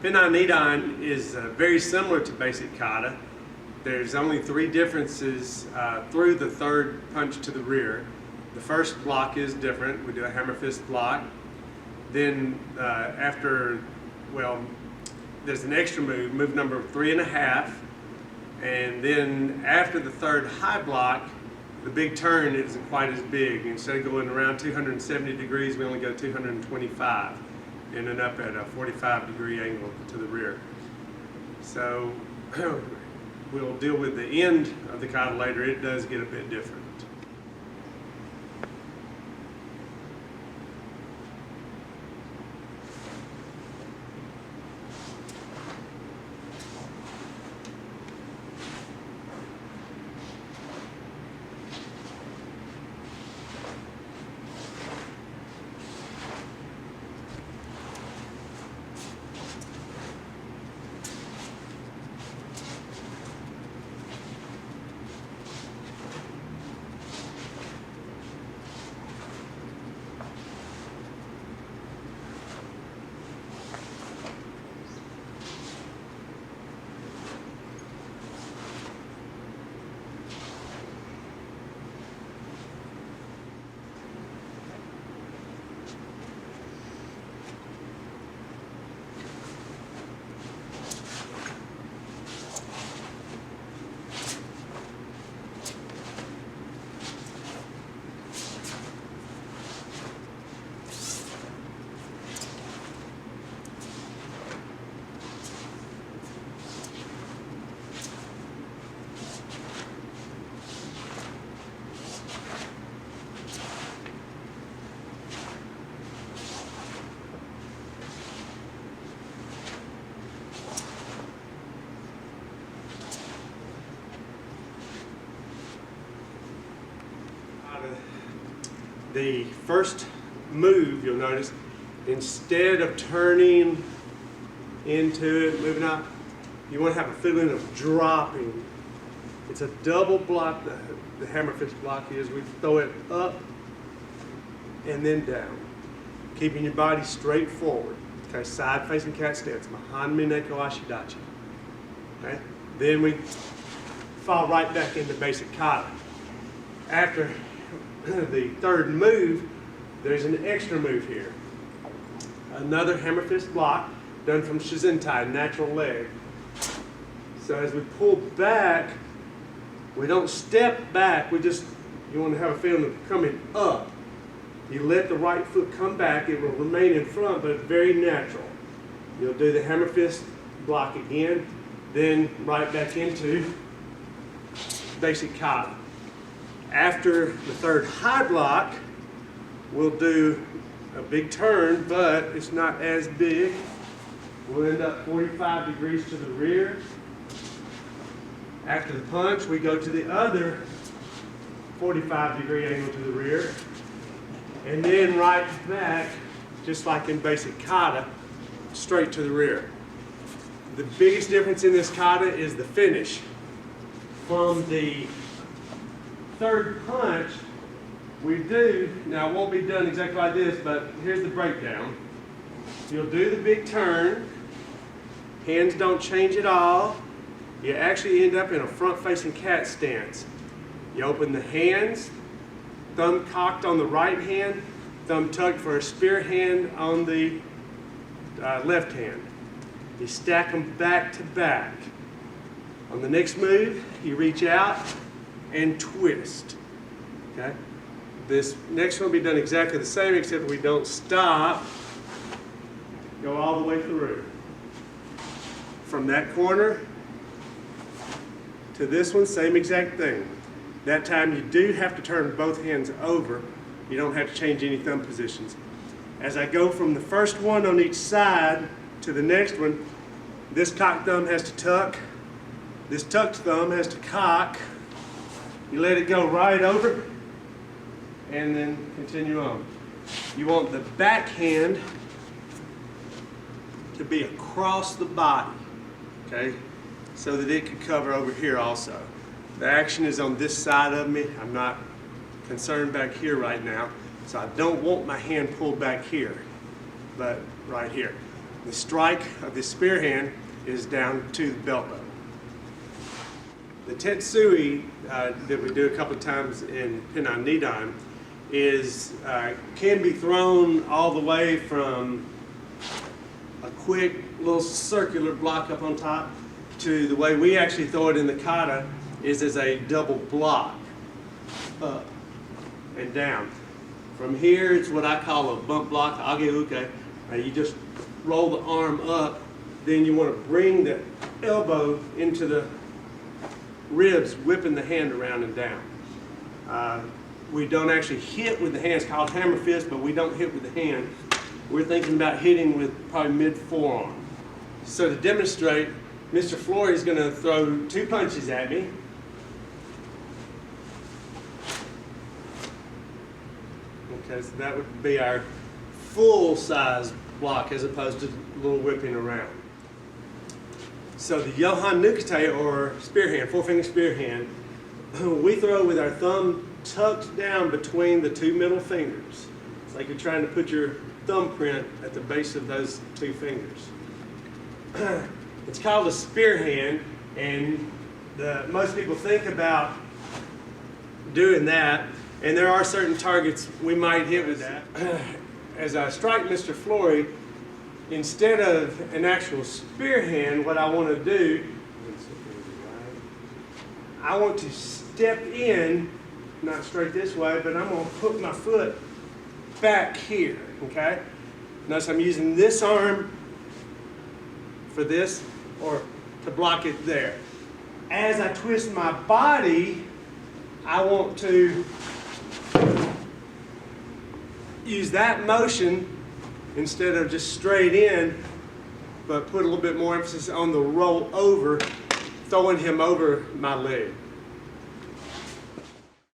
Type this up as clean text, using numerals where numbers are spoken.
Pinan Nidan is very similar to basic kata. There's only three differences through the third punch to the rear. The first block is different. We do a hammer fist block. Then there's an extra move number 3.5. And then after the third high block, the big turn isn't quite as big. Instead of going around 270 degrees, we only go 225, ending up at a 45-degree angle to the rear. So we'll deal with the end of the kata later. It does get a bit different. The first move, you'll notice, instead of turning into it, moving out, you want to have a feeling of dropping. It's a double block. The hammer fist block is we throw it up and then down, keeping your body straight forward. Okay, side facing cat stance, Hanmi Neko Ashidachi. Okay, then we fall right back into basic kata. After the third move, there's an extra move here. Another hammer fist block done from Shizentai, natural leg. So as we pull back, we don't step back, you want to have a feeling of coming up. You let the right foot come back, it will remain in front, but it's very natural. You'll do the hammer fist block again, then right back into basic kata. After the third high block, we'll do a big turn, but it's not as big. We'll end up 45 degrees to the rear. After the punch, we go to the other 45-degree angle to the rear. And then right back, just like in basic kata, straight to the rear. The biggest difference in this kata is the finish. From the third punch, now it won't be done exactly like this, but here's the breakdown. You'll do the big turn, hands don't change at all. You actually end up in a front-facing cat stance. You open the hands, thumb cocked on the right hand, thumb tucked for a spear hand on the left hand. You stack them back to back. On the next move, you reach out and twist. Okay? This next one will be done exactly the same, except we don't stop. Go all the way through. From that corner to this one, same exact thing. That time you do have to turn both hands over. You don't have to change any thumb positions. As I go from the first one on each side to the next one, this cocked thumb has to tuck, this tucked thumb has to cock. You let it go right over, and then continue on. You want the back hand to be across the body, okay, so that it can cover over here also. The action is on this side of me. I'm not concerned back here right now, so I don't want my hand pulled back here, but right here. The strike of the spear hand is down to the belt buckle. The tetsui that we do a couple of times in Pinan Nidan can be thrown all the way from a quick little circular block up on top to the way we actually throw it in the kata is as a double block, up and down. From here, it's what I call a bump block, age uke. You just roll the arm up, then you want to bring the elbow into the ribs, whipping the hand around and down. We don't actually hit with the hand. It's called hammer fist, but we don't hit with the hand. We're thinking about hitting with probably mid-forearm. So to demonstrate, Mr. Flory is going to throw 2 punches at me. Okay, so that would be our full-size block as opposed to a little whipping around. So the Johan Nukete, or spear hand, 4-finger spear hand, we throw with our thumb tucked down between the 2 middle fingers. It's like you're trying to put your thumbprint at the base of those 2 fingers. It's called a spear hand, and most people think about doing that, and there are certain targets we might hit with that. As I strike Mr. Flory, instead of an actual spear hand, what I want to do, I want to step in, not straight this way, but I'm going to put my foot back here, okay? Notice I'm using this arm for this, or to block it there. As I twist my body, I want to use that motion instead of just straight in, but put a little bit more emphasis on the roll over, throwing him over my leg.